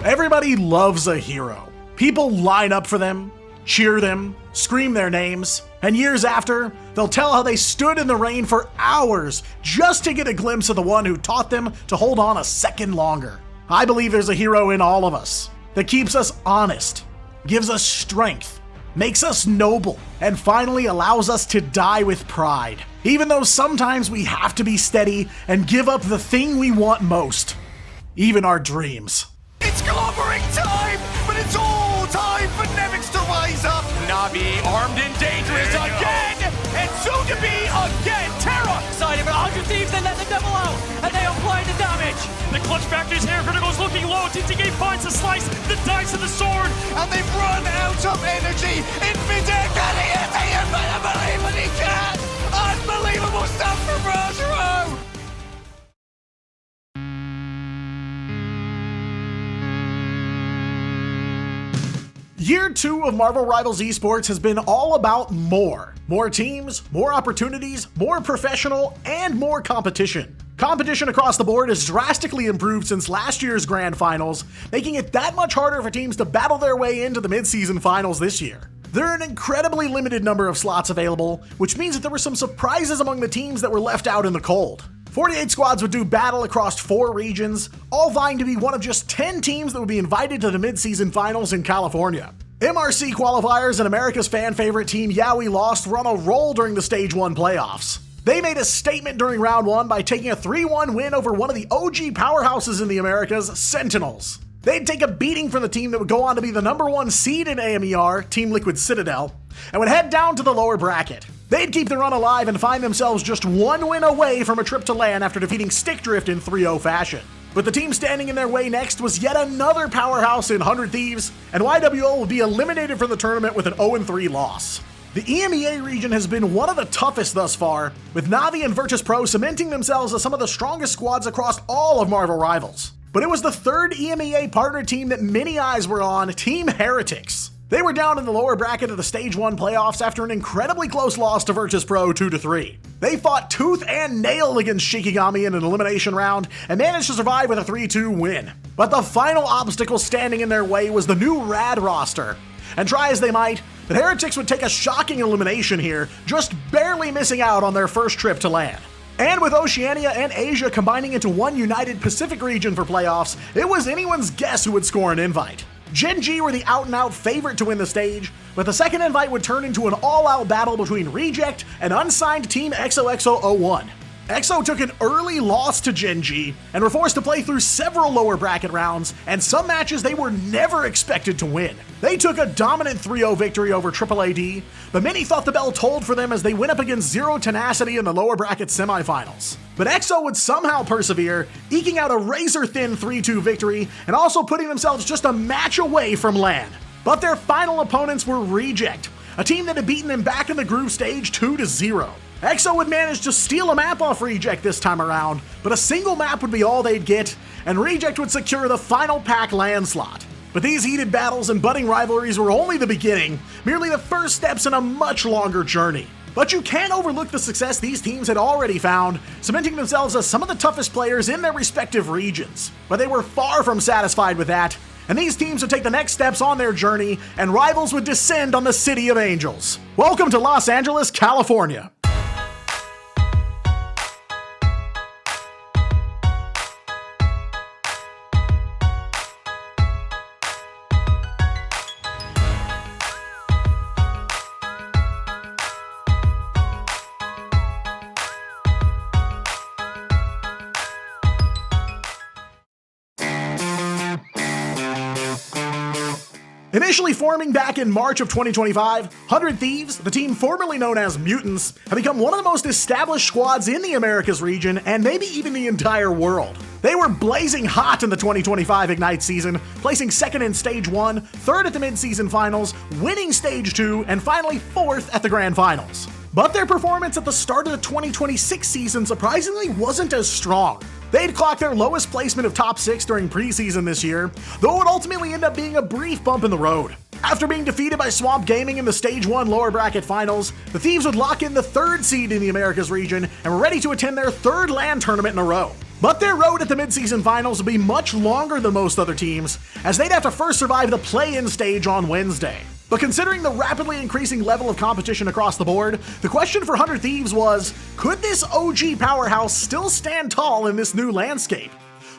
Everybody loves a hero. People line up for them, cheer them, scream their names, and years after, they'll tell how they stood in the rain for hours just to get a glimpse of the one who taught them to hold on a second longer. I believe there's a hero in all of us that keeps us honest, gives us strength, makes us noble, and finally allows us to die with pride. Even though sometimes we have to be steady and give up the thing we want most, even our dreams. It's clobbering time, but it's all time for Nevix to rise up. Navi armed and dangerous again, and soon to be again. Terra excited for 100 Thieves, they let the devil out, and they apply the damage. The clutch factor's hair critical's looking low. TTK finds the slice, the dice, and the sword. and they've run out of energy. Infidel, can he hit it? But I believe that he can. Unbelievable stuff from Bergeron. Year 2 of Marvel Rivals Esports has been all about more. More teams, more opportunities, more professional, and more competition. Competition across the board has drastically improved since last year's Grand Finals, making it that much harder for teams to battle their way into the mid-season finals this year. There are an incredibly limited number of slots available, which means that there were some surprises among the teams that were left out in the cold. 48 squads would do battle across 4 regions, all vying to be one of just 10 teams that would be invited to the mid-season finals in California. MRC qualifiers and America's fan favorite team Yeah We Lost were on a roll during the Stage 1 playoffs. They made a statement during round 1 by taking a 3-1 win over one of the OG powerhouses in the Americas, Sentinels. They'd take a beating from the team that would go on to be the #1 seed in AMER, Team Liquid Citadel, and would head down to the lower bracket. They'd keep the run alive and find themselves just 1 win away from a trip to LAN after defeating Stickdrift in 3-0 fashion. But the team standing in their way next was yet another powerhouse in 100 Thieves, and YWO would be eliminated from the tournament with an 0-3 loss. The EMEA region has been one of the toughest thus far, with Navi and Virtus.pro cementing themselves as some of the strongest squads across all of Marvel Rivals. But it was the third EMEA partner team that many eyes were on, Team Heretics. They were down in the lower bracket of the Stage 1 playoffs after an incredibly close loss to Virtus.pro 2-3. They fought tooth and nail against Shikigami in an elimination round and managed to survive with a 3-2 win. But the final obstacle standing in their way was the new RAD roster. And try as they might, the Heretics would take a shocking elimination here, just barely missing out on their first trip to LAN. And with Oceania and Asia combining into one united Pacific region for playoffs, it was anyone's guess who would score an invite. Gen G were the out-and-out favorite to win the stage, but the second invite would turn into an all-out battle between Reject and unsigned Team XOXO01. EXO took an early loss to Gen G and were forced to play through several lower bracket rounds, and some matches they were never expected to win. They took a dominant 3-0 victory over AAAD, but many thought the bell tolled for them as they went up against Zero Tenacity in the lower bracket semifinals. But EXO would somehow persevere, eking out a razor-thin 3-2 victory and also putting themselves just a match away from LAN. But their final opponents were Reject, a team that had beaten them back in the group stage 2-0. EXO would manage to steal a map off Reject this time around, but a single map would be all they'd get, and Reject would secure the final pack LAN slot. But these heated battles and budding rivalries were only the beginning, merely the first steps in a much longer journey. But you can't overlook the success these teams had already found, cementing themselves as some of the toughest players in their respective regions. But they were far from satisfied with that, and these teams would take the next steps on their journey, and rivals would descend on the City of Angels. Welcome to Los Angeles, California. Initially forming back in March of 2025, 100 Thieves, the team formerly known as Mutants, have become one of the most established squads in the Americas region and maybe even the entire world. They were blazing hot in the 2025 Ignite season, placing second in Stage 1, third at the mid-season finals, winning Stage 2, and finally fourth at the Grand Finals. But their performance at the start of the 2026 season surprisingly wasn't as strong. They'd clocked their lowest placement of top 6 during preseason this year, though it would ultimately end up being a brief bump in the road. After being defeated by Swamp Gaming in the Stage 1 lower bracket finals, the Thieves would lock in the 3rd seed in the Americas region and were ready to attend their 3rd LAN tournament in a row. But their road at the midseason finals would be much longer than most other teams, as they'd have to first survive the play-in stage on Wednesday. But considering the rapidly increasing level of competition across the board, the question for 100 Thieves was, could this OG powerhouse still stand tall in this new landscape?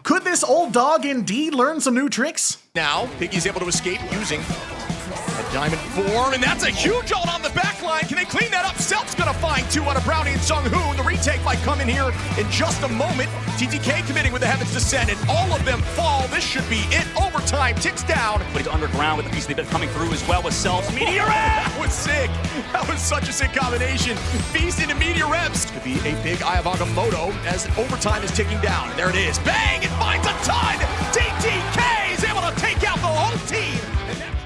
Could this old dog indeed learn some new tricks? Now, Piggy's able to escape using a diamond form, and that's a huge ult on the back line. Can they clean that up? Self's gonna find two on a Brownie and Sung-Hoo. The retake might come in here in just a moment. TTK committing with the Heavens Descent, and all of them fall. This should be it. Overtime ticks down. But he's underground with the piece they've been coming through as well with Self's Meteor That was sick. That was such a sick combination. Feast into Meteor Reps. Could be a big Eye of Agamotto as overtime is ticking down. And there it is. Bang! It finds a ton! TTK is able to take out the whole team.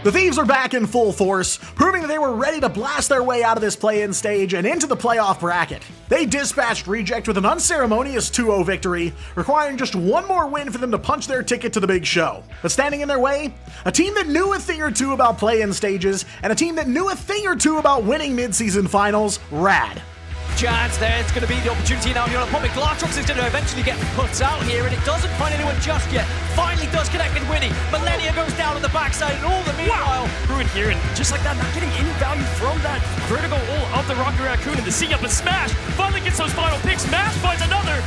The Thieves are back in full force, proving that they were ready to blast their way out of this play-in stage and into the playoff bracket. They dispatched Reject with an unceremonious 2-0 victory, requiring just one more win for them to punch their ticket to the big show. But standing in their way, a team that knew a thing or two about play-in stages, and a team that knew a thing or two about winning mid-season finals, Rad. Chance there, it's going to be the opportunity now. You're pumping. Glatrox is going to eventually get put out here, and it doesn't find anyone just yet. Finally does connect with Winnie. Millennia goes down on the backside, and all the meanwhile. Through it here, and just like that, not getting any value from that vertical ult of the Rocky Raccoon, and the C up and Smash finally gets those final picks. Smash finds another.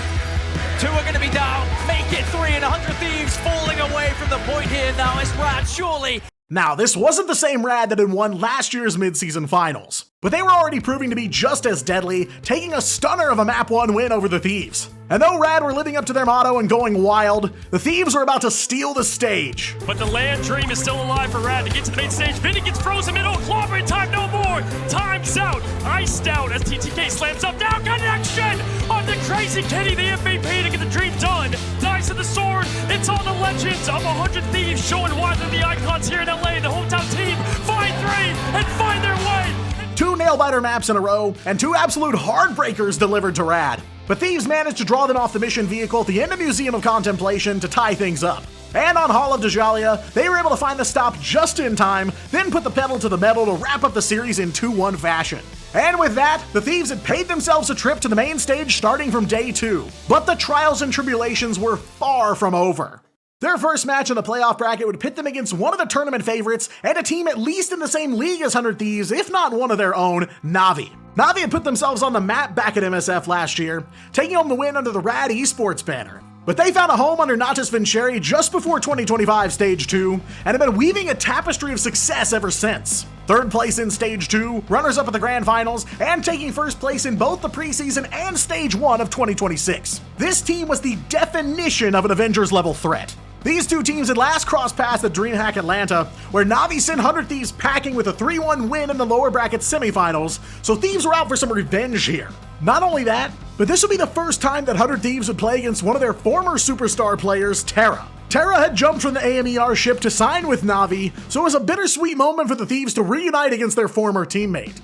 Two are going to be down. Make it three, and 100 Thieves falling away from the point here now. It's Rad, surely. Now, this wasn't the same Rad that had won last year's midseason finals, but they were already proving to be just as deadly, taking a stunner of a map 1 win over the Thieves. And though Rad were living up to their motto and going wild, the Thieves were about to steal the stage. But the land dream is still alive for Rad to get to the main stage. Vinny gets frozen middle, clobbering time no more. Time's out, iced out as TTK slams up down. Connection on the crazy kitty, the MVP to get the dream done. Dice of the sword, it's all the legends of 100 Thieves showing why they're the icons here in LA. The hometown team find three and find their way. 2 nail-biter maps in a row, and 2 absolute heartbreakers delivered to Rad. But Thieves managed to draw them off the mission vehicle at the end of Museum of Contemplation to tie things up. And on Hall of Dajalia, they were able to find the stop just in time, then put the pedal to the metal to wrap up the series in 2-1 fashion. And with that, the Thieves had paid themselves a trip to the main stage starting from day 2. But the trials and tribulations were far from over. Their first match in the playoff bracket would pit them against one of the tournament favorites and a team at least in the same league as 100 Thieves, if not one of their own, Na'Vi. Na'Vi had put themselves on the map back at MSF last year, taking home the win under the Rad Esports banner. But they found a home under Natus Vincere just before 2025 Stage 2, and have been weaving a tapestry of success ever since. Third place in Stage 2, runners-up at the Grand Finals, and taking first place in both the preseason and Stage 1 of 2026. This team was the definition of an Avengers-level threat. These two teams had last crossed paths at DreamHack Atlanta, where Na'Vi sent 100 Thieves packing with a 3-1 win in the lower bracket semifinals, so Thieves were out for some revenge here. Not only that, but this would be the first time that 100 Thieves would play against one of their former superstar players, Terra. Terra had jumped from the AMER ship to sign with Na'Vi, so it was a bittersweet moment for the Thieves to reunite against their former teammate.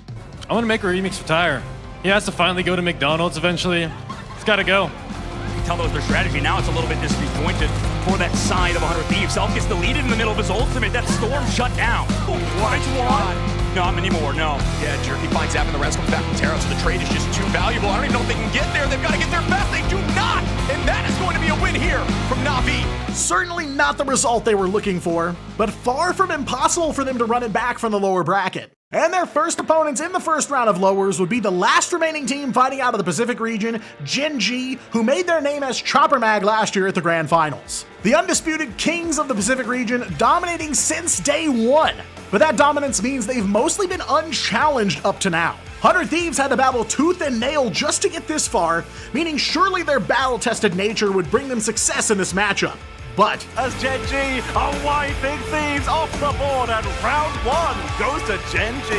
I want to make a remix for Tyre. He has to finally go to McDonald's eventually. He's got to go. Tell those their strategy. Now it's a little bit disjointed for that side of 100 Thieves. Self gets deleted in the middle of his ultimate. That storm shut down. What? Not anymore, no. Yeah, Jerky finds Zap and the rest comes back from Terra, so the trade is just too valuable. I don't even know if they can get there. They've got to get there fast. They do not! And that is going to be a win here from Na'Vi. Certainly not the result they were looking for, but far from impossible for them to run it back from the lower bracket. And their first opponents in the first round of lowers would be the last remaining team fighting out of the Pacific region, Gen G, who made their name as Chopper Mag last year at the Grand Finals. The undisputed kings of the Pacific region, dominating since day 1. But that dominance means they've mostly been unchallenged up to now. 100 Thieves had to battle tooth and nail just to get this far, meaning surely their battle-tested nature would bring them success in this matchup. But as Gen G are wiping Thieves off the board, and round 1 goes to Gen G.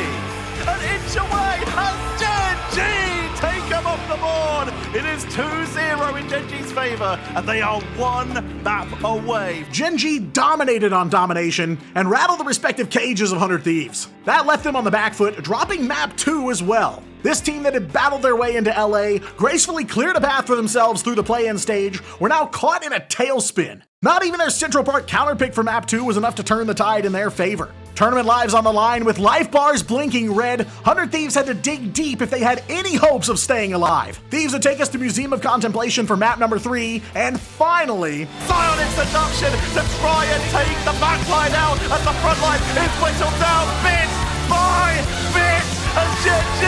An inch away as Gen G take them off the board. It is 2-0 in Gen G's favor, and they are 1 map away. Gen G dominated on domination and rattled the respective cages of 100 Thieves. That left them on the back foot, dropping map 2 as well. This team that had battled their way into LA, gracefully cleared a path for themselves through the play-in stage, were now caught in a tailspin. Not even their Central Park counterpick for map 2 was enough to turn the tide in their favor. Tournament lives on the line with life bars blinking red. 100 Thieves had to dig deep if they had any hopes of staying alive. Thieves would take us to Museum of Contemplation for map number 3, and finally, Psionic Seduction to try and take the backline out as the front line is whittled down bit by bit. And GG,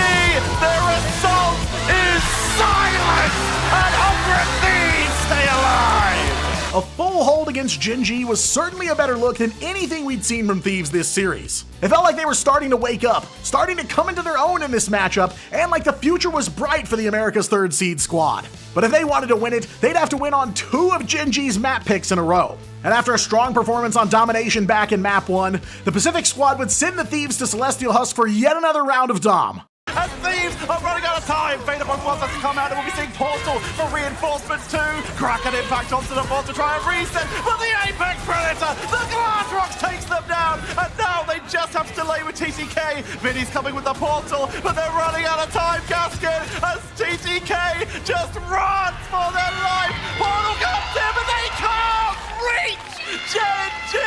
their assault is silent, and 100 Thieves stay alive. a full hold against Gen G was certainly a better look than anything we'd seen from Thieves this series. It felt like they were starting to wake up, starting to come into their own in this matchup, and like the future was bright for the America's third seed squad. But if they wanted to win it, they'd have to win on 2 of Gen G's map picks in a row. And after a strong performance on Domination back in Map 1, the Pacific squad would send the Thieves to Celestial Husk for yet another round of Dom. And Thieves are running out of time. Vaderbox wants us to come out and we'll be seeing Portal for reinforcements too. Kraken impact onto the board to try and reset. But the Apex Predator, the Glassrocks takes them down. And now they just have to delay with TTK. Vinny's coming with the Portal, but they're running out of time, Gaskin, as TTK just runs for their life. Portal comes in, but they can't reach. Gen G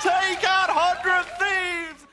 take out 100 Thieves.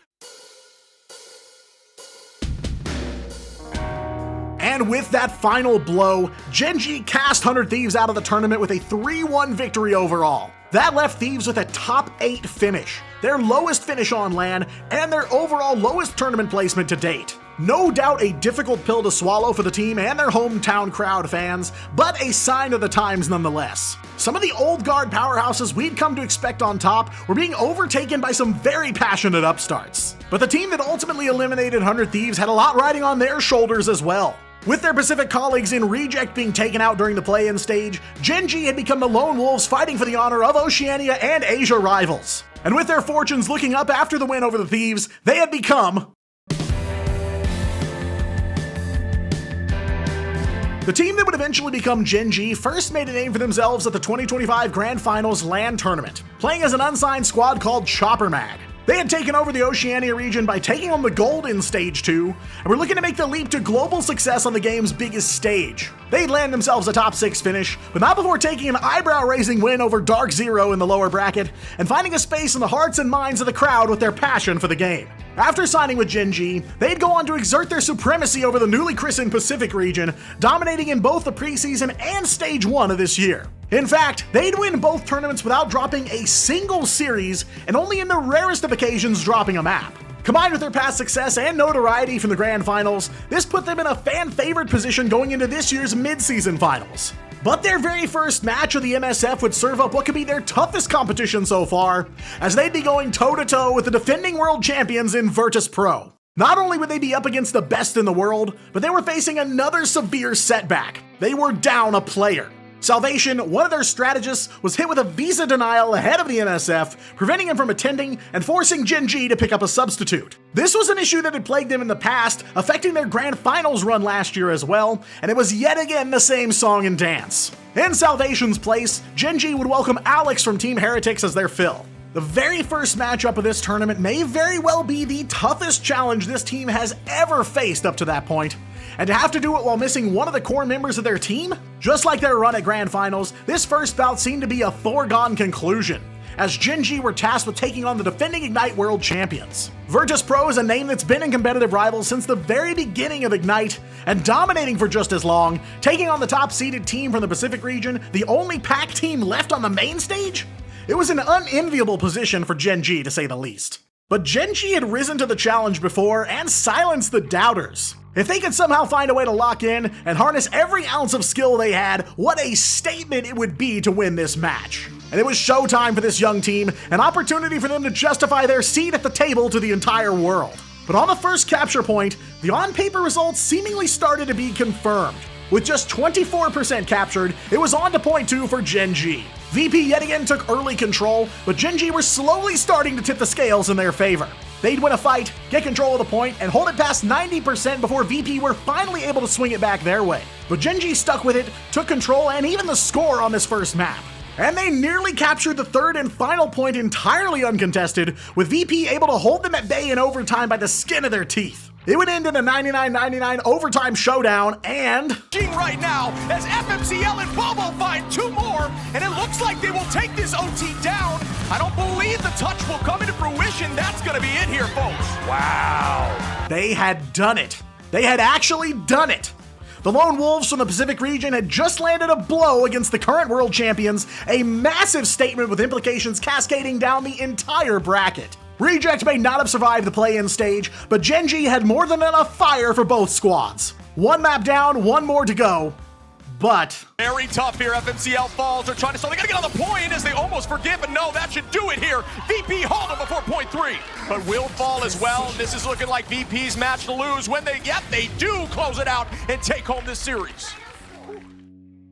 And with that final blow, Gen G cast 100 Thieves out of the tournament with a 3-1 victory overall. That left Thieves with a top 8 finish, their lowest finish on LAN, and their overall lowest tournament placement to date. No doubt a difficult pill to swallow for the team and their hometown crowd fans, but a sign of the times nonetheless. Some of the old guard powerhouses we'd come to expect on top were being overtaken by some very passionate upstarts. But the team that ultimately eliminated 100 Thieves had a lot riding on their shoulders as well. With their Pacific colleagues in Reject being taken out during the play-in stage, Gen G had become the lone wolves fighting for the honor of Oceania and Asia rivals. And with their fortunes looking up after the win over the Thieves, they had become the team that would eventually become Gen G first made a name for themselves at the 2025 Grand Finals LAN tournament, playing as an unsigned squad called Chopper Mag. They had taken over the Oceania region by taking on the gold in Stage 2, and were looking to make the leap to global success on the game's biggest stage. They'd land themselves a top 6 finish, but not before taking an eyebrow-raising win over Dark Zero in the lower bracket, and finding a space in the hearts and minds of the crowd with their passion for the game. After signing with Gen G, they'd go on to exert their supremacy over the newly christened Pacific region, dominating in both the preseason and Stage 1 of this year. In fact, they'd win both tournaments without dropping a single series, and only in the rarest of occasions dropping a map. Combined with their past success and notoriety from the Grand Finals, this put them in a fan-favored position going into this year's mid-season finals. But their very first match of the MSF would serve up what could be their toughest competition so far, as they'd be going toe-to-toe with the defending world champions in Virtus Pro. Not only would they be up against the best in the world, but they were facing another severe setback. They were down a player. Salvation, one of their strategists, was hit with a visa denial ahead of the MSF, preventing him from attending and forcing Gen G to pick up a substitute. This was an issue that had plagued them in the past, affecting their Grand Finals run last year as well, and it was yet again the same song and dance. In Salvation's place, Gen G would welcome Alex from Team Heretics as their fill. The very first matchup of this tournament may very well be the toughest challenge this team has ever faced up to that point. And to have to do it while missing one of the core members of their team? Just like their run at Grand Finals, this first bout seemed to be a foregone conclusion, as Gen G were tasked with taking on the defending Ignite World Champions. Virtus Pro is a name that's been in competitive rivals since the very beginning of Ignite, and dominating for just as long, taking on the top-seeded team from the Pacific region, the only pack team left on the main stage? It was an unenviable position for Gen G, to say the least. But Gen G had risen to the challenge before and silenced the doubters. If they could somehow find a way to lock in and harness every ounce of skill they had, what a statement it would be to win this match. And it was showtime for this young team, an opportunity for them to justify their seat at the table to the entire world. But on the first capture point, the on-paper results seemingly started to be confirmed. With just 24% captured, it was on to point 2 for Gen G. VP yet again took early control, but Gen G were slowly starting to tip the scales in their favor. They'd win a fight, get control of the point, and hold it past 90% before VP were finally able to swing it back their way. But Gen G stuck with it, took control, and even the score on this first map. And they nearly captured the third and final point entirely uncontested, with VP able to hold them at bay in overtime by the skin of their teeth. It would end in a 99-99 overtime showdown, and right now as FMCL and Bobo find 2 more, and it looks like they will take this OT down. I don't believe the touch will come into fruition. That's going to be it here, folks. Wow. They had done it. They had actually done it. The Lone Wolves from the Pacific region had just landed a blow against the current world champions, a massive statement with implications cascading down the entire bracket. Reject may not have survived the play-in stage, but Gen G had more than enough fire for both squads. One map down, one more to go. But very tough here. FMCL falls. They're trying to, so they got to get on the point as they almost forgive, but no, that should do it here. VP hold them before point 3, but will fall as well. This is looking like VP's match to lose when they do close it out and take home this series.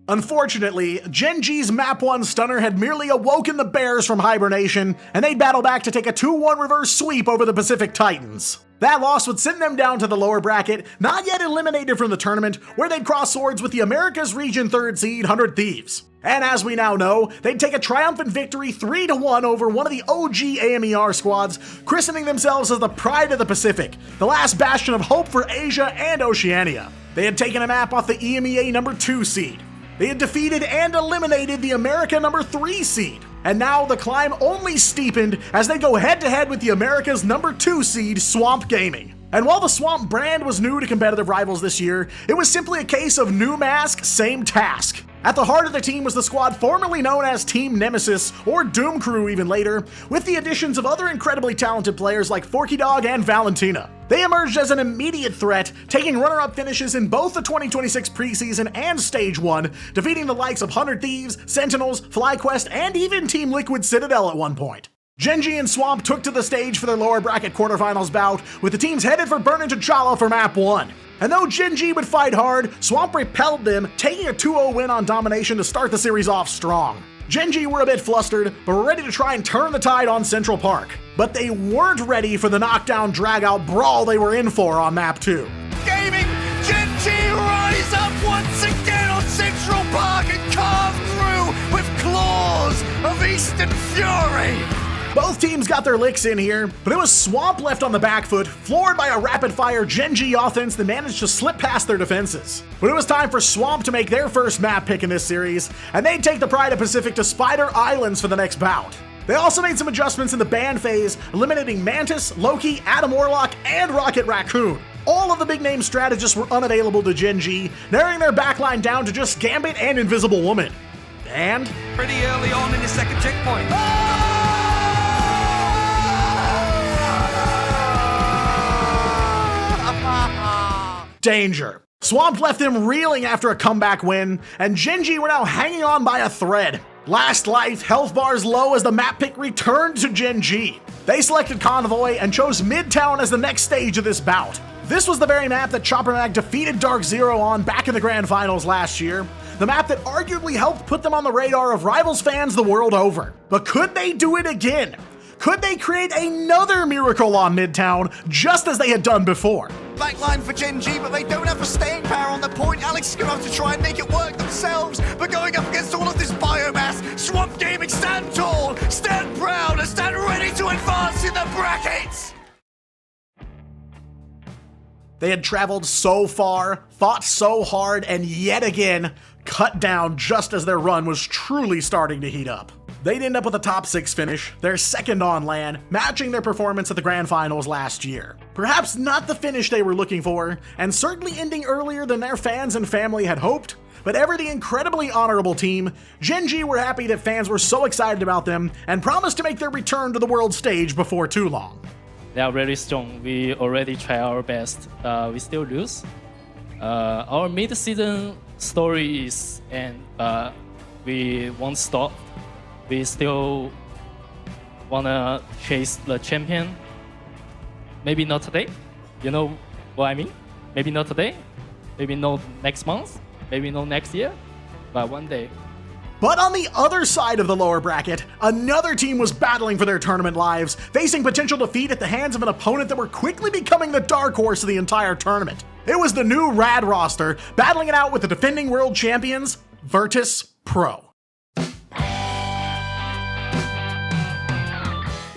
Unfortunately, Gen G's Map 1 stunner had merely awoken the Bears from hibernation, and they'd battle back to take a 2-1 reverse sweep over the Pacific Titans. That loss would send them down to the lower bracket, not yet eliminated from the tournament, where they'd cross swords with the Americas Region 3rd seed 100 Thieves. And as we now know, they'd take a triumphant victory 3-1 over one of the OG AMER squads, christening themselves as the Pride of the Pacific, the last bastion of hope for Asia and Oceania. They had taken a map off the EMEA number 2 seed. They had defeated and eliminated the America number 3 seed. And now the climb only steepened as they go head-to-head with the America's number 2 seed, Swamp Gaming. And while the Swamp brand was new to competitive rivals this year, it was simply a case of new mask, same task. At the heart of the team was the squad formerly known as Team Nemesis, or Doom Crew even later, with the additions of other incredibly talented players like Forky Dog and Valentina. They emerged as an immediate threat, taking runner-up finishes in both the 2026 preseason and Stage 1, defeating the likes of 100 Thieves, Sentinels, FlyQuest, and even Team Liquid Citadel at one point. Gen G and Swamp took to the stage for their lower bracket quarterfinals bout, with the teams headed for Burnin' T'Challa for Map 1. And though Gen G would fight hard, Swamp repelled them, taking a 2-0 win on domination to start the series off strong. Gen G were a bit flustered, but were ready to try and turn the tide on Central Park. But they weren't ready for the knockdown drag-out brawl they were in for on Map 2. Gaming, Gen G rise up once again on Central Park and carve through with claws of Eastern Fury. Both teams got their licks in here, but it was Swamp left on the back foot, floored by a rapid-fire Gen G offense that managed to slip past their defenses. But it was time for Swamp to make their first map pick in this series, and they'd take the Pride of Pacific to Spider Islands for the next bout. They also made some adjustments in the ban phase, eliminating Mantis, Loki, Adam Warlock, and Rocket Raccoon. All of the big-name strategists were unavailable to Gen G, narrowing their backline down to just Gambit and Invisible Woman. And Pretty early on in the second checkpoint. danger. Swamp left them reeling after a comeback win, and Gen G were now hanging on by a thread. Last life, health bars low as the map pick returned to Gen G. They selected Convoy and chose Midtown as the next stage of this bout. This was the very map that Chopper Mag defeated Dark Zero on back in the Grand Finals last year. The map that arguably helped put them on the radar of Rivals fans the world over. But could they do it again? Could they create another miracle on Midtown, just as they had done before? Backline for Gen G, but they don't have the staying power on the point. Alex is going to have to try and make it work themselves, but going up against all of this biomass, Swamp Gaming stand tall, stand proud, and stand ready to advance in the brackets! They had traveled so far, fought so hard, and yet again, cut down just as their run was truly starting to heat up. They'd end up with a top 6 finish, their second on LAN, matching their performance at the Grand Finals last year. Perhaps not the finish they were looking for, and certainly ending earlier than their fans and family had hoped, but ever the incredibly honorable team, Gen G were happy that fans were so excited about them and promised to make their return to the world stage before too long. They are really strong. We already try our best. We still lose. Our mid-season story is, and we won't stop. We still wanna chase the champion. Maybe not today. You know what I mean? Maybe not today. Maybe not next month. Maybe not next year. But one day. But on the other side of the lower bracket, another team was battling for their tournament lives, facing potential defeat at the hands of an opponent that were quickly becoming the dark horse of the entire tournament. It was the new Rad roster, battling it out with the defending world champions, Virtus Pro.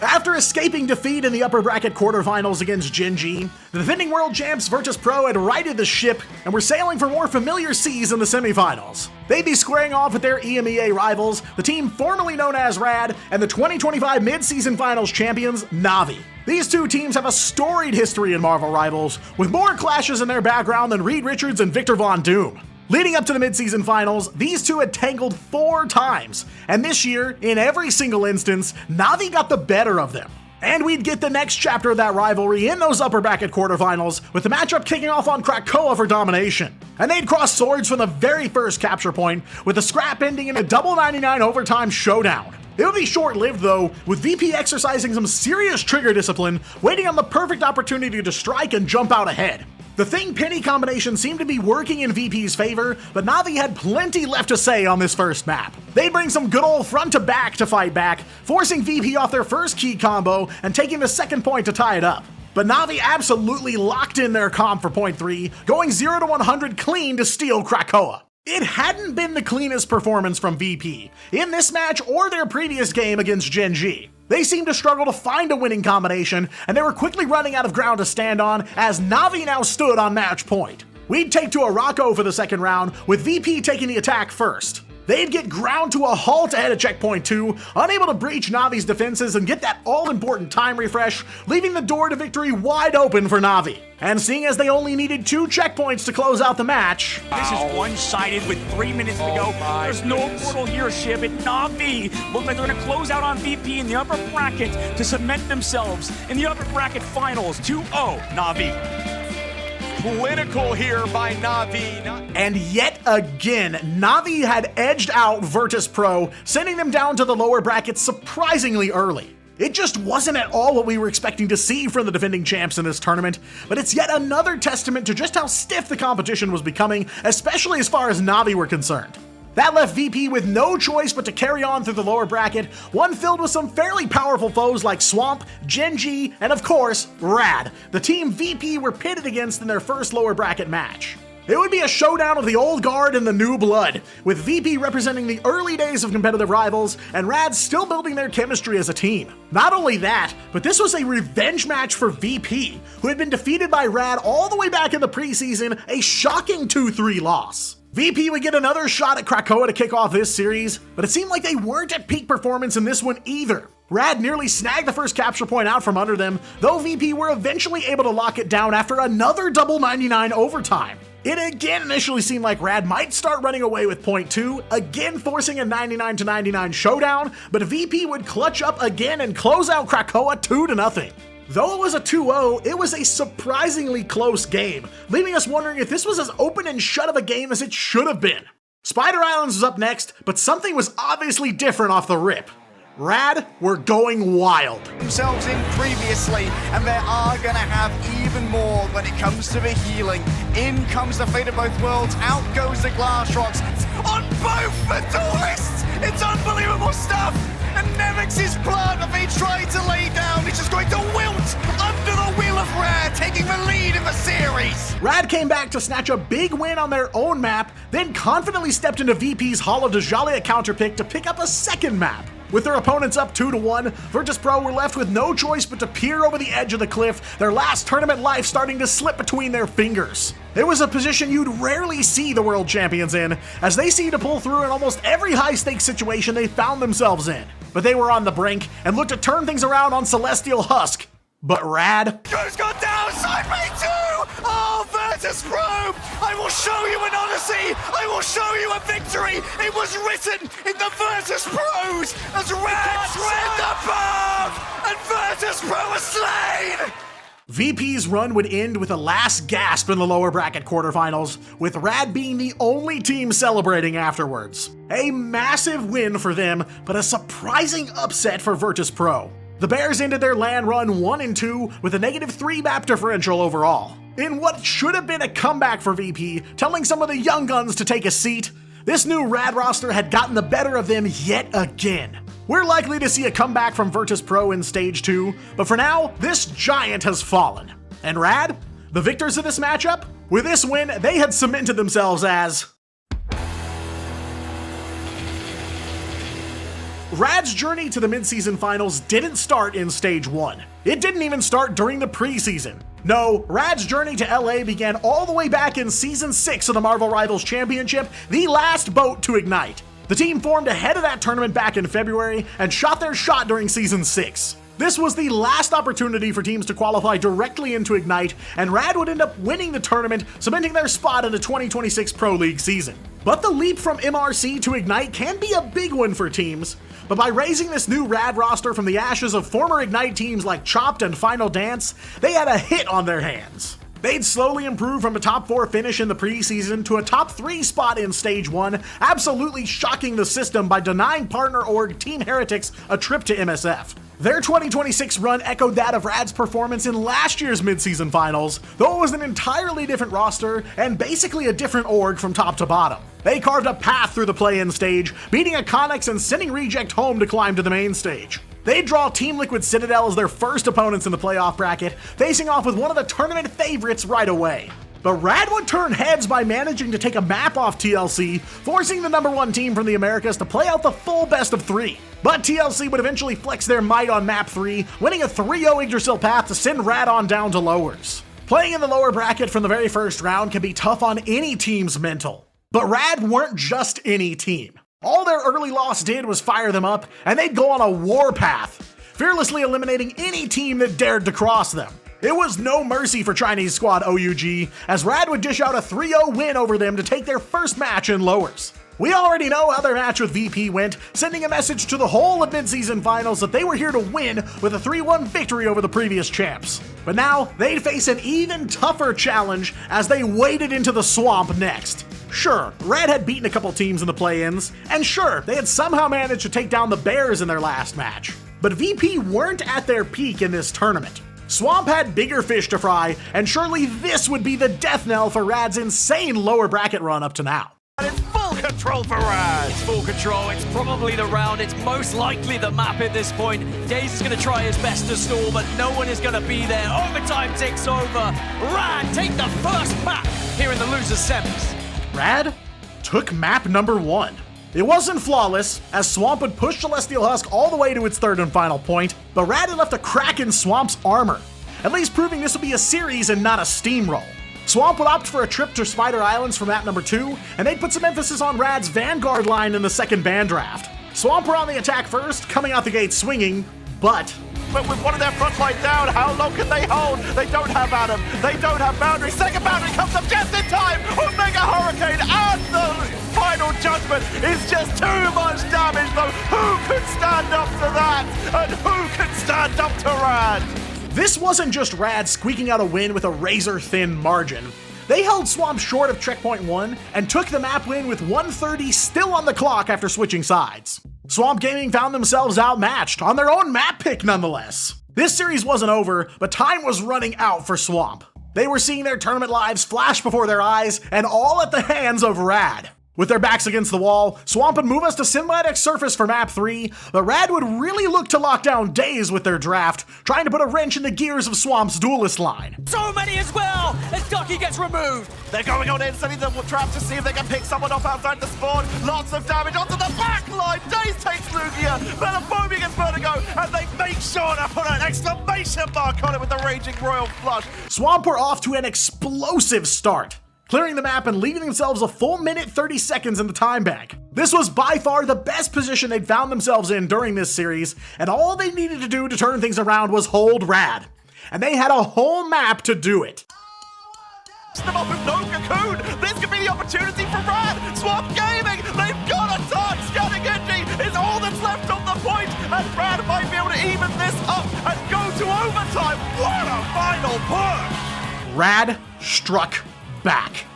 After escaping defeat in the upper bracket quarterfinals against Gen G, the defending world champs Virtus.pro had righted the ship and were sailing for more familiar seas in the semifinals. They'd be squaring off with their EMEA rivals, the team formerly known as Rad, and the 2025 mid-season finals champions, Na'Vi. These two teams have a storied history in Marvel Rivals, with more clashes in their background than Reed Richards and Victor Von Doom. Leading up to the mid-season finals, these two had tangled 4 times, and this year, in every single instance, Na'Vi got the better of them. And we'd get the next chapter of that rivalry in those upper bracket quarterfinals, with the matchup kicking off on Krakoa for domination. And they'd cross swords from the very first capture point, with the scrap ending in a double 99 overtime showdown. It would be short-lived though, with VP exercising some serious trigger discipline, waiting on the perfect opportunity to strike and jump out ahead. The Thing-Penny combination seemed to be working in VP's favor, but Na'Vi had plenty left to say on this first map. They'd bring some good old front to back to fight back, forcing VP off their first key combo and taking the second point to tie it up. But Na'Vi absolutely locked in their comp for point 3, going 0 to 100 clean to steal Krakoa. It hadn't been the cleanest performance from VP, in this match or their previous game against Gen G. They seemed to struggle to find a winning combination, and they were quickly running out of ground to stand on as Na'Vi now stood on match point. We'd take to a Rocco for the second round, with VP taking the attack first. They'd get ground to a halt ahead of checkpoint 2, unable to breach Na'Vi's defenses and get that all-important time refresh, leaving the door to victory wide open for Na'Vi. And seeing as they only needed 2 checkpoints to close out the match, this is one-sided with 3 minutes to go. There's no portal here, Shib, and Na'Vi look like they're going to close out on VP in the upper bracket to cement themselves in the upper bracket finals. 2-0, Na'Vi. Clinical here by Na'Vi. And yet again, Na'Vi had edged out Virtus.pro, sending them down to the lower brackets surprisingly early. It just wasn't at all what we were expecting to see from the defending champs in this tournament, but it's yet another testament to just how stiff the competition was becoming, especially as far as Na'Vi were concerned. That left VP with no choice but to carry on through the lower bracket, one filled with some fairly powerful foes like Swamp, Gen G, and of course, Rad, the team VP were pitted against in their first lower bracket match. It would be a showdown of the old guard and the new blood, with VP representing the early days of competitive rivals, and Rad still building their chemistry as a team. Not only that, but this was a revenge match for VP, who had been defeated by Rad all the way back in the preseason, a shocking 2-3 loss. VP would get another shot at Krakoa to kick off this series, but it seemed like they weren't at peak performance in this one either. Rad nearly snagged the first capture point out from under them, though VP were eventually able to lock it down after another double 99 overtime. It again initially seemed like Rad might start running away with point 2, again forcing a 99-99 showdown, but VP would clutch up again and close out Krakoa 2-0. Though it was a 2-0, it was a surprisingly close game, leaving us wondering if this was as open and shut of a game as it should have been. Spider Islands was up next, but something was obviously different off the rip. Rad were going wild. Themselves in previously, and they are gonna have even more when it comes to the healing. In comes the fate of both worlds, out goes the glass rocks on both the duelists. It's unbelievable stuff. And Nemex's plan that they tried to lay down is just going to wilt under the wheel of Rad, taking the lead in the series. Rad came back to snatch a big win on their own map, then confidently stepped into VP's Hollow de Jalia counterpick to pick up a second map. With their opponents up 2-1, Virtus.pro were left with no choice but to peer over the edge of the cliff, their last tournament life starting to slip between their fingers. It was a position you'd rarely see the world champions in, as they seemed to pull through in almost every high-stakes situation they found themselves in. But they were on the brink and looked to turn things around on Celestial Husk. But Rad? Goes got down, side bay 2! Oh, Virtus.pro! I will show you an odyssey! I will show you a victory! It was written in the Virtus.pros as Rad trend above! And Virtus.pro was slain! VP's run would end with a last gasp in the lower bracket quarterfinals, with Rad being the only team celebrating afterwards. A massive win for them, but a surprising upset for Virtus.pro. The Bears ended their LAN run 1-2 with a -3 map differential overall. In what should have been a comeback for VP, telling some of the young guns to take a seat, this new Rad roster had gotten the better of them yet again. We're likely to see a comeback from Virtus.pro in Stage 2, but for now, this giant has fallen. And Rad, the victors of this matchup? With this win, they had cemented themselves as Rad's journey to the midseason finals didn't start in Stage 1. It didn't even start during the preseason. No, Rad's journey to LA began all the way back in Season 6 of the Marvel Rivals Championship, the last boat to ignite. The team formed ahead of that tournament back in February and shot their shot during Season 6. This was the last opportunity for teams to qualify directly into Ignite, and Rad would end up winning the tournament, cementing their spot in the 2026 Pro League season. But the leap from MRC to Ignite can be a big one for teams, but by raising this new Rad roster from the ashes of former Ignite teams like Chopped and Final Dance, they had a hit on their hands. They'd slowly improve from a top 4 finish in the preseason to a top 3 spot in Stage 1, absolutely shocking the system by denying partner org Team Heretics a trip to MSF. Their 2026 run echoed that of Rad's performance in last year's midseason finals, though it was an entirely different roster and basically a different org from top to bottom. They carved a path through the play-in stage, beating Iconics and sending Reject home to climb to the main stage. They draw Team Liquid Citadel as their first opponents in the playoff bracket, facing off with one of the tournament favorites right away. But Rad would turn heads by managing to take a map off TLC, forcing the #1 team from the Americas to play out the full best of 3. But TLC would eventually flex their might on map 3, winning a 3-0 Yggdrasil path to send Rad on down to lowers. Playing in the lower bracket from the very first round can be tough on any team's mental. But Rad weren't just any team. All their early loss did was fire them up, and they'd go on a war path, fearlessly eliminating any team that dared to cross them. It was no mercy for Chinese squad OUG, as Rad would dish out a 3-0 win over them to take their first match in lowers. We already know how their match with VP went, sending a message to the whole of midseason finals that they were here to win with a 3-1 victory over the previous champs. But now, they'd face an even tougher challenge as they waded into the swamp next. Sure, Rad had beaten a couple teams in the play-ins, and sure, they had somehow managed to take down the Bears in their last match. But VP weren't at their peak in this tournament. Swamp had bigger fish to fry, and surely this would be the death knell for Rad's insane lower bracket run up to now. And it's full control for Rad. It's full control, it's probably the round, it's most likely the map at this point. Daze is going to try his best to stall, but no one is going to be there. Overtime takes over. Rad take the first map here in the losers semis. Rad took map #1. It wasn't flawless, as Swamp would push Celestial Husk all the way to its third and final point, but Rad had left a crack in Swamp's armor, at least proving this would be a series and not a steamroll. Swamp would opt for a trip to Spider Islands for map #2, and they'd put some emphasis on Rad's Vanguard line in the second ban draft. Swamp were on the attack first, coming out the gate swinging, but with one of their front line down, how long can they hold? They don't have Adam. They don't have Boundary. Second Boundary comes up just in time. Omega Hurricane and the final judgment is just too much damage, though. Who could stand up to that? And who could stand up to Rad? this wasn't just Rad squeaking out a win with a razor-thin margin. They held Swamp short of checkpoint 1 and took the map win with 1:30 still on the clock after switching sides. Swamp Gaming found themselves outmatched on their own map pick nonetheless. This series wasn't over, but time was running out for Swamp. They were seeing their tournament lives flash before their eyes, and all at the hands of Rad. With their backs against the wall, Swamp would move us to Symbiotic Surface for map 3, but Rad would really look to lock down Daze with their draft, trying to put a wrench in the gears of Swamp's duelist line. So many as well, as Ducky gets removed. They're going on in, setting the trap to see if they can pick someone off outside the spawn. Lots of damage onto the back line. Daze takes Lugia, Belaphobia gets Vertigo, and they make sure to put an exclamation mark on it with the Raging Royal Flush. Swamp were off to an explosive start, clearing the map and leaving themselves a full minute 30 seconds in the time bank. This was by far the best position they'd found themselves in during this series, and all they needed to do to turn things around was hold Rad. And they had a whole map to do it. Them up with no cocoon. This could be the opportunity for Rad. Swamp Gaming, they've got a touch. Scanning Genji is all that's left on the point, and Rad might be able to even this up and go to overtime. What a final push! Rad struck back.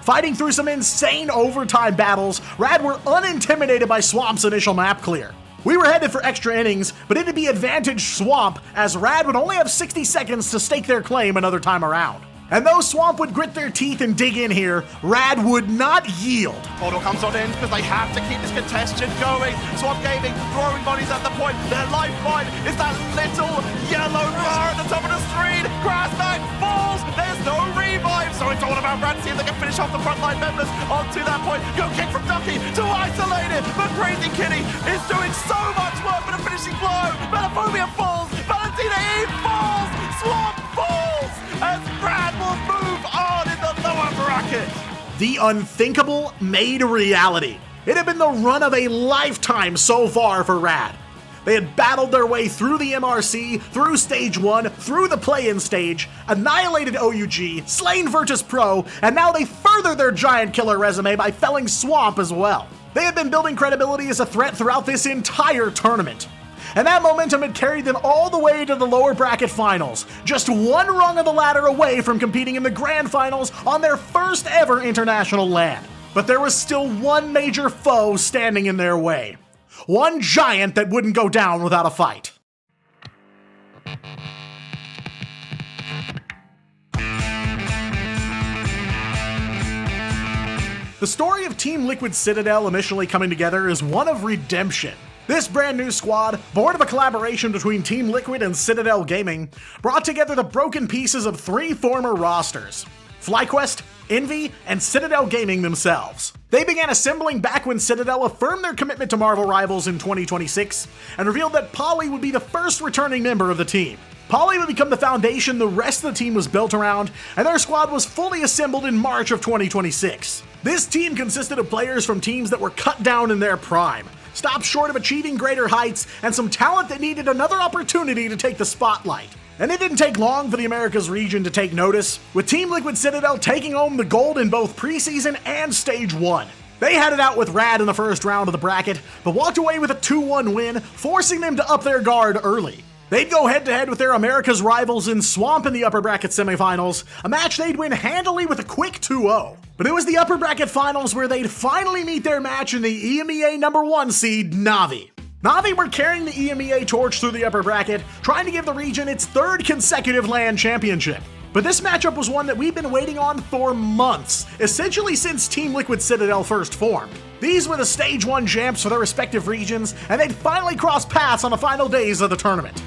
Fighting through some insane overtime battles, Rad were unintimidated by Swamp's initial map clear. We were headed for extra innings, but it'd be advantage Swamp, as Rad would only have 60 seconds to stake their claim another time around. And though Swamp would grit their teeth and dig in here, Rad would not yield. Portal comes on in because they have to keep this contention going. Swamp Gaming throwing bodies at the point. Their lifeline is that little yellow bar at the top of the screen. Grassback falls. There's no revive. So it's all about Rad seeing if they can finish off the frontline members onto that point. Go kick from Ducky to isolate it. But Crazy Kitty is doing so much work for the finishing blow. Belaphobia falls. Valentina Eve falls. Swamp falls. As Rad will move on in the lower bracket. The unthinkable made reality. It had been the run of a lifetime so far for Rad. They had battled their way through the MRC, through Stage 1, through the play-in stage, annihilated OUG, slain Virtus Pro, and now they further their giant killer resume by felling Swamp as well. They had been building credibility as a threat throughout this entire tournament. And that momentum had carried them all the way to the lower bracket finals, just one rung of the ladder away from competing in the grand finals on their first ever international LAN. But there was still one major foe standing in their way. One giant that wouldn't go down without a fight. The story of Team Liquid Citadel initially coming together is one of redemption. This brand new squad, born of a collaboration between Team Liquid and Citadel Gaming, brought together the broken pieces of three former rosters: FlyQuest, Envy, and Citadel Gaming themselves. They began assembling back when Citadel affirmed their commitment to Marvel Rivals in 2026 and revealed that Polly would be the first returning member of the team. Polly would become the foundation the rest of the team was built around, and their squad was fully assembled in March of 2026. This team consisted of players from teams that were cut down in their prime, stopped short of achieving greater heights, and some talent that needed another opportunity to take the spotlight. And it didn't take long for the Americas region to take notice, with Team Liquid Citadel taking home the gold in both preseason and Stage 1. They had it out with Rad in the first round of the bracket, but walked away with a 2-1 win, forcing them to up their guard early. They'd go head-to-head with their America's rivals in Swamp in the upper bracket semifinals, a match they'd win handily with a quick 2-0. But it was the upper bracket finals where they'd finally meet their match in the EMEA #1 seed, Na'Vi. Na'Vi were carrying the EMEA torch through the upper bracket, trying to give the region its third consecutive LAN championship. But this matchup was one that we've been waiting on for months, essentially since Team Liquid Citadel first formed. These were the Stage 1 champs for their respective regions, and they'd finally cross paths on the final days of the tournament.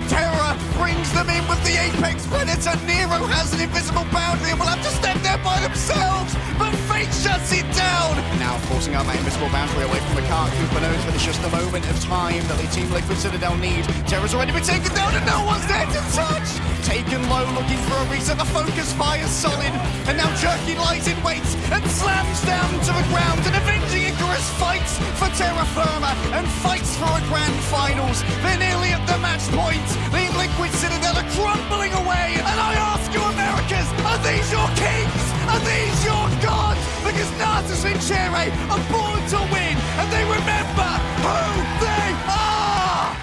Terror brings them in with the Apex Predator. Nero has an invisible boundary and will have to step there by themselves, but fate shuts it down. Now forcing out that invisible boundary away from the car. Cooper knows that it's just a moment of time that the Team Liquid Citadel need. Terror's already been taken down and no one's there to touch. Taken low, looking for a reset. The focus fire's solid, and now Jerky lies in wait and slams down to the ground. And Avenging Icarus fights for Terra Firma and fights for a grand finals. They're nearly at the match point. The Liquid Citadel are crumbling away, and I ask you, Americas, are these your kings? Are these your gods? Because Natas Vincere are born to win, and they remember who they are!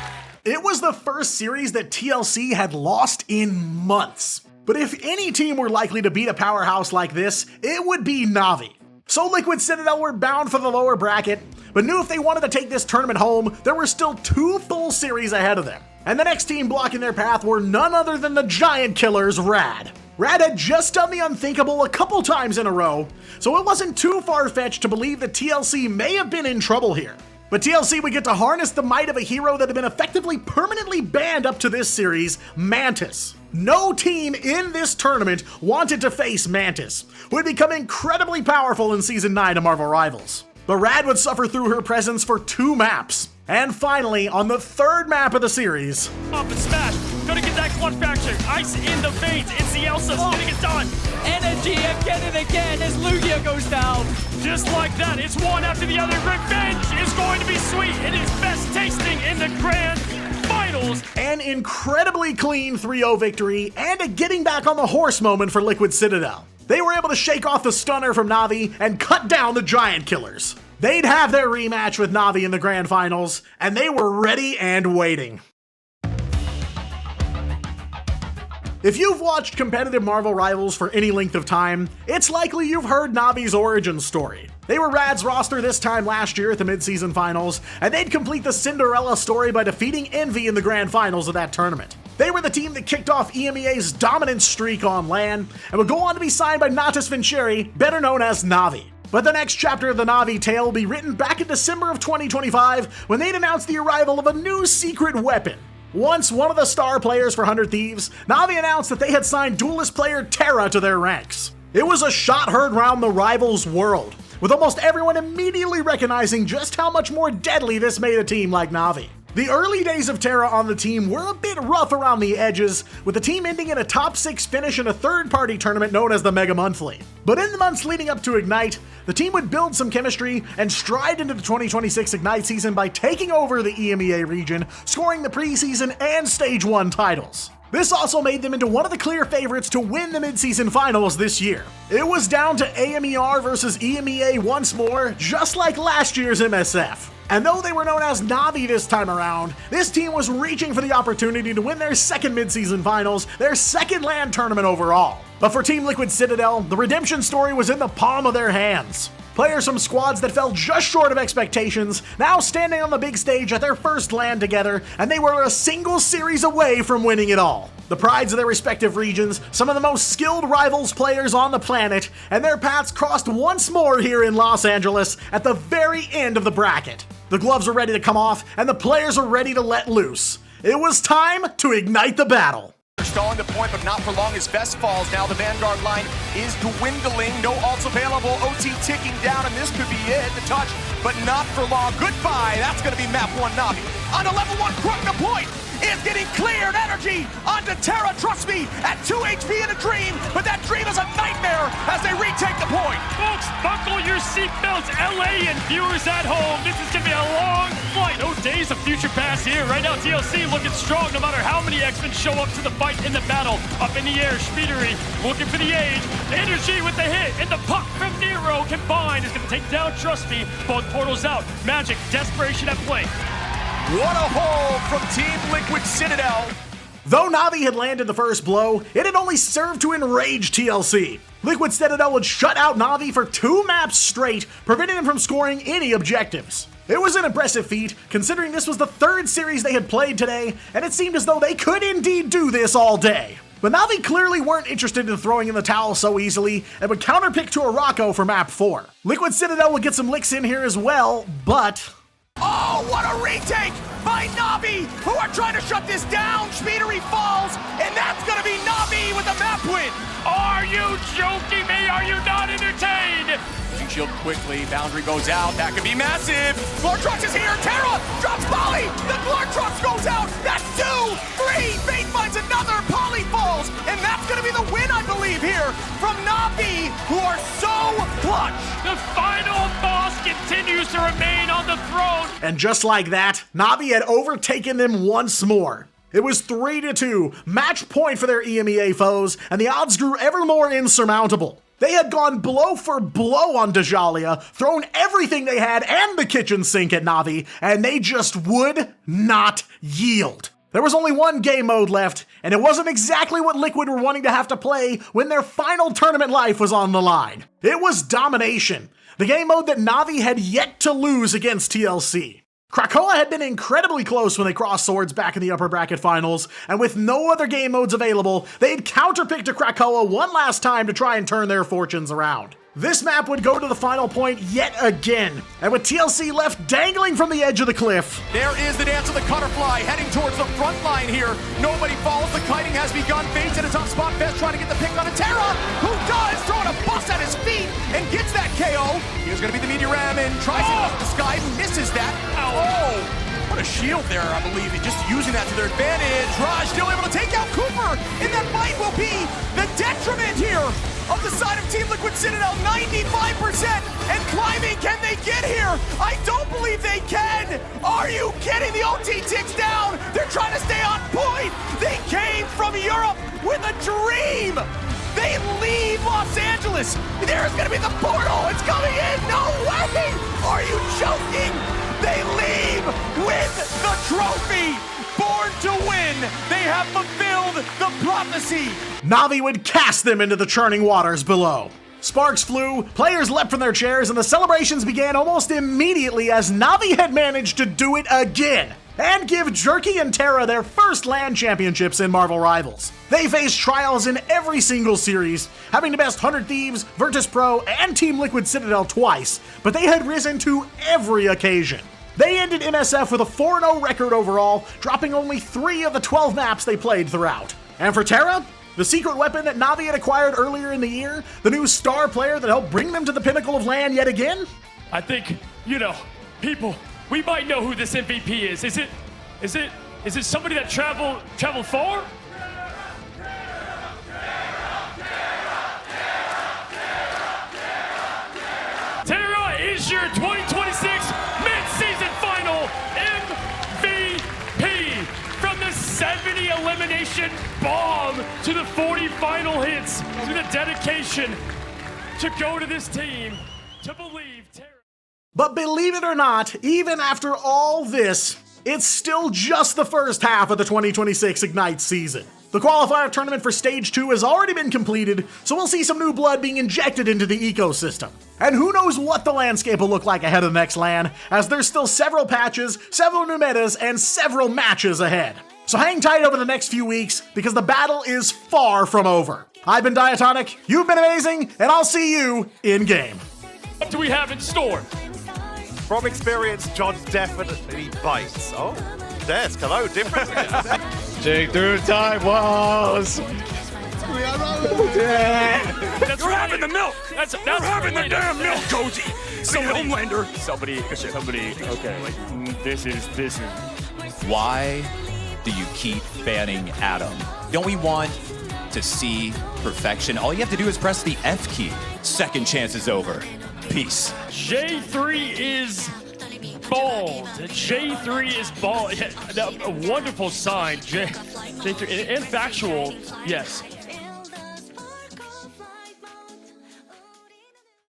It was the first series that TLC had lost in months. But if any team were likely to beat a powerhouse like this, it would be Na'Vi. So Liquid Citadel were bound for the lower bracket, but knew if they wanted to take this tournament home, there were still 2 full series ahead of them. And the next team blocking their path were none other than the giant killers, Rad. Rad had just done the unthinkable a couple times in a row, so it wasn't too far-fetched to believe that TLC may have been in trouble here. But TLC would get to harness the might of a hero that had been effectively permanently banned up to this series, Mantis. No team in this tournament wanted to face Mantis, who had become incredibly powerful in Season 9 of Marvel Rivals. But Rad would suffer through her presence for 2 maps. And finally, on the 3rd map of the series, Up and smash. Gonna get that clutch factor. Ice in the veins. It's the Elsa's getting it done. Energy again and again as Lugia goes down. Just like that, it's one after the other. Revenge is going to be sweet. It is best tasting in the grand finals. an incredibly clean 3-0 victory, and a getting back on the horse moment for Liquid Citadel. They were able to shake off the stunner from Na'Vi and cut down the giant killers. They'd have their rematch with Na'Vi in the grand finals, and they were ready and waiting. If you've watched competitive Marvel Rivals for any length of time, it's likely you've heard Na'Vi's origin story. They were Rad's roster this time last year at the mid-season finals, and they'd complete the Cinderella story by defeating Envy in the grand finals of that tournament. They were the team that kicked off EMEA's dominant streak on LAN, and would go on to be signed by Natus Vincere, better known as Na'Vi. But the next chapter of the Na'Vi tale will be written back in December of 2025, when they'd announced the arrival of a new secret weapon. Once one of the star players for 100 Thieves, Na'Vi announced that they had signed duelist player Terra to their ranks. It was a shot heard round the rivals' world, with almost everyone immediately recognizing just how much more deadly this made a team like Na'Vi. The early days of Terra on the team were a bit rough around the edges, with the team ending in a top 6 finish in a third-party tournament known as the Mega Monthly. But in the months leading up to Ignite, the team would build some chemistry and stride into the 2026 Ignite season by taking over the EMEA region, scoring the preseason and Stage 1 titles. This also made them into one of the clear favorites to win the mid-season finals this year. It was down to AMER versus EMEA once more, just like last year's MSF. And though they were known as Na'Vi this time around, this team was reaching for the opportunity to win their second mid-season finals, their second LAN tournament overall. But for Team Liquid Citadel, the redemption story was in the palm of their hands. Players from squads that fell just short of expectations, now standing on the big stage at their first LAN together, and they were a single series away from winning it all. The prides of their respective regions, some of the most skilled rivals players on the planet, and their paths crossed once more here in Los Angeles at the very end of the bracket. The gloves are ready to come off, and the players are ready to let loose. It was time to ignite the battle. Stalling the point, but not for long as Vest falls. Now the Vanguard line is dwindling. No ults available. OT ticking down, and this could be it. The touch, but not for long. Goodbye. That's going to be map 1 Na'Vi. On to level 1, Crook the point is getting cleared. Energy onto Terra, trust me, at 2 HP in a dream, but that dream is a nightmare as they retake the point. Folks, buckle your seatbelts, LA and viewers at home. This is going to be a long flight. No days of future pass here. Right now, TLC looking strong no matter how many X-Men show up to the fight in the battle. Up in the air, Speedery looking for the age. Energy with the hit, and the puck from Nero combined is going to take down Trust Me. Both portals out. Magic, desperation at play. What a hold from Team Liquid Citadel. Though Na'Vi had landed the first blow, it had only served to enrage TLC. Liquid Citadel would shut out Na'Vi for 2 maps straight, preventing them from scoring any objectives. It was an impressive feat, considering this was the 3rd series they had played today, and it seemed as though they could indeed do this all day. But Na'Vi clearly weren't interested in throwing in the towel so easily, and would counterpick to Araco for map 4. Liquid Citadel would get some licks in here as well, but... Oh, what a retake by Na'Vi, who are trying to shut this down. Speedery falls, and that's going to be Na'Vi with the map win. Are you joking me? Are you not entertained? Shield quickly, boundary goes out, that could be massive. Glortrux is here, Terra drops Polly, the Glortrux goes out, that's 2, 3, Fate finds another, Polly falls, and that's gonna be the win, I believe, here from Na'Vi, who are so clutch. The final boss continues to remain on the throne. And just like that, Na'Vi had overtaken them once more. It was 3-2, match point for their EMEA foes, and the odds grew ever more insurmountable. They had gone blow for blow on Djalia, thrown everything they had and the kitchen sink at Na'Vi, and they just would not yield. There was only one game mode left, and it wasn't exactly what Liquid were wanting to have to play when their final tournament life was on the line. It was domination, the game mode that Na'Vi had yet to lose against TLC. Krakoa had been incredibly close when they crossed swords back in the upper bracket finals, and with no other game modes available, they'd counterpicked to Krakoa one last time to try and turn their fortunes around. This map would go to the final point yet again, and with TLC left dangling from the edge of the cliff. There is the dance of the Cutterfly heading towards the front line here. Nobody falls, the kiting has begun. Fate's in a tough spot, Best trying to get the pick on a Terra, who does, throwing a bus at his feet and gets that KO. Here's gonna be the meteor ram and tries it up the sky, misses that. Oh, what a shield there, I believe. He's just using that to their advantage. Raj still able to take out Cooper, and that might will be the detriment here of the side of Team Liquid Citadel. 95% and climbing. Can they get here? I don't believe they can. Are you kidding? The OT ticks down. They're trying to stay on point. They came from Europe with a dream. They leave Los Angeles. There's gonna be the portal. It's coming in. No way. Are you joking? They leave with the trophy. Born to win. They have fulfilled the prophecy. Na'Vi would cast them into the churning waters below. Sparks flew, players leapt from their chairs, and the celebrations began almost immediately as Na'Vi had managed to do it again. and give Jerky and Terra their first LAN championships in Marvel Rivals. They faced trials in every single series, having to best 100 Thieves, Virtus Pro, and Team Liquid Citadel twice, but they had risen to every occasion. They ended MSF with a 4-0 record overall, dropping only 3 of the 12 maps they played throughout. And for Terra, the secret weapon that Navi had acquired earlier in the year, the new star player that helped bring them to the pinnacle of LAN yet again? I think, people, we might know who this MVP is. Is it somebody that traveled far? Terra is your 2026 mid-season final MVP. From the 70 elimination bomb to the 40 final hits to the dedication to go to this team, to believe Terra. But believe it or not, even after all this, it's still just the first half of the 2026 Ignite season. The qualifier tournament for Stage 2 has already been completed, so we'll see some new blood being injected into the ecosystem. And who knows what the landscape will look like ahead of the next LAN, as there's still several patches, several new metas, and several matches ahead. So hang tight over the next few weeks, because the battle is far from over. I've been Diatonic, you've been amazing, and I'll see you in-game. What do we have in store? From experience, John definitely bites. Oh, there's hello, different. Take through time walls. You're having the milk. That's having the damn milk, Cozy. Somebody. Okay, this is. Why do you keep banning Adam? Don't we want to see perfection? All you have to do is press the F key. Second chance is over. Peace. J3 is bald. J3 is bald. Yeah, a wonderful sign. J3 and factual. Yes.